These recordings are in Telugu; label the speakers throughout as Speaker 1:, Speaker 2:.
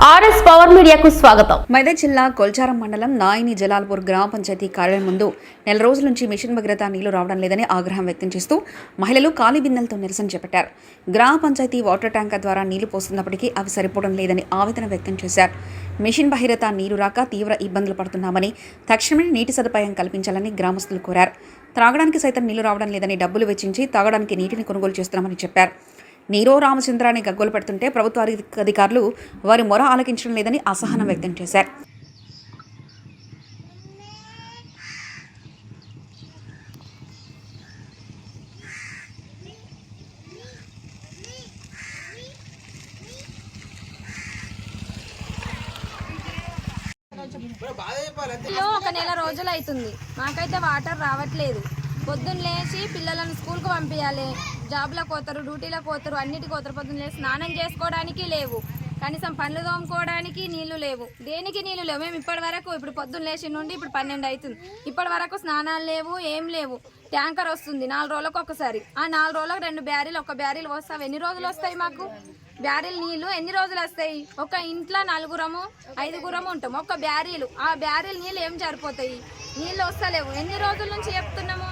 Speaker 1: ఆర్ఎస్ పవర్ మీడియాకు స్వాగతం.
Speaker 2: మెదక్ జిల్లా కొల్చారం మండలం నాయిని జలాల్పూర్ గ్రామ పంచాయతీ కార్యాలయం ముందు నెల రోజుల నుంచి మిషన్ భగీరథ నీళ్లు రావడం లేదని ఆగ్రహం వ్యక్తం చేస్తూ మహిళలు ఖాళీ బిందెలతో నిరసన చేపట్టారు. గ్రామ పంచాయతీ వాటర్ ట్యాంకర్ ద్వారా నీళ్లు పోస్తున్నప్పటికీ అవి సరిపోవడం లేదని ఆవేదన వ్యక్తం చేశారు. మిషన్ భగీరథ నీరు రాక తీవ్ర ఇబ్బందులు పడుతున్నామని, తక్షణమే నీటి సదుపాయం కల్పించాలని గ్రామస్తులు కోరారు. త్రాగడానికి సైతం నీళ్లు రావడం లేదని, డబ్బులు వెచ్చించి తాగడానికి నీటిని కొనుగోలు చేస్తున్నామని చెప్పారు. నీరో రామచంద్రాన్ని గగ్గోలు పెడుతుంటే ప్రభుత్వ అధికారులు వారి మొర ఆలకించడం లేదని అసహనం వ్యక్తం చేశారు.
Speaker 3: ఒక నెల రోజులు అవుతుంది, మాకైతే వాటర్ రావట్లేదు. పొద్దున్న లేచి పిల్లలను స్కూల్కి పంపించాలి, జాబ్లకు పోతారు, డ్యూటీలకు పోతారు, అన్నిటికి పోతారు. పొద్దున్న లేచి స్నానం చేసుకోవడానికి లేవు, కనీసం పనులు తోముకోవడానికి నీళ్లు లేవు, దేనికి నీళ్లు లేవు. మేము ఇప్పటి వరకు ఇప్పుడు పొద్దున్న లేచి నుండి ఇప్పుడు 12 అవుతుంది, ఇప్పటి వరకు స్నానాలు లేవు, ఏం లేవు. ట్యాంకర్ వస్తుంది 4 రోజులకు ఒకసారి, ఆ 4 రోజులకు 2 బ్యారీలు, ఒక బ్యారీలు వస్తాయి. ఎన్ని రోజులు వస్తాయి మాకు బ్యారీలు నీళ్లు? ఎన్ని రోజులు వస్తాయి? ఒక ఇంట్లో 4గురము 5గురము ఉంటాం, ఒక బ్యారీలు, ఆ బ్యారీలు నీళ్ళు ఏం సరిపోతాయి? నీళ్ళు వస్తలేవు. ఎన్ని రోజుల నుంచి చెప్తున్నాము?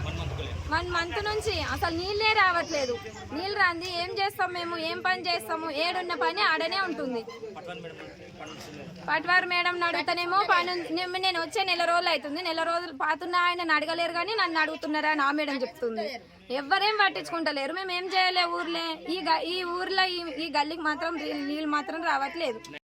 Speaker 3: 1 మంత్ నుంచి అసలు నీళ్ళే రావట్లేదు. నీళ్ళు రాంది ఏం చేస్తాం మేము? ఏం పని చేస్తాము? ఏడున్న పని ఆడనే ఉంటుంది. పట్వారు మేడం అడుగుతానేమో పని, నేను వచ్చే నెల రోజులు అవుతుంది, నెల రోజులు పాతున్నా ఆయన అడగలేరు కానీ నన్ను అడుగుతున్నారా నా మేడం చెప్తుంది. ఎవ్వరేం పట్టించుకుంటలేరు. మేము ఏం చేయలే ఊర్లే, ఈ ఊర్లో ఈ గల్లీకి మాత్రం నీళ్ళు మాత్రం రావట్లేదు.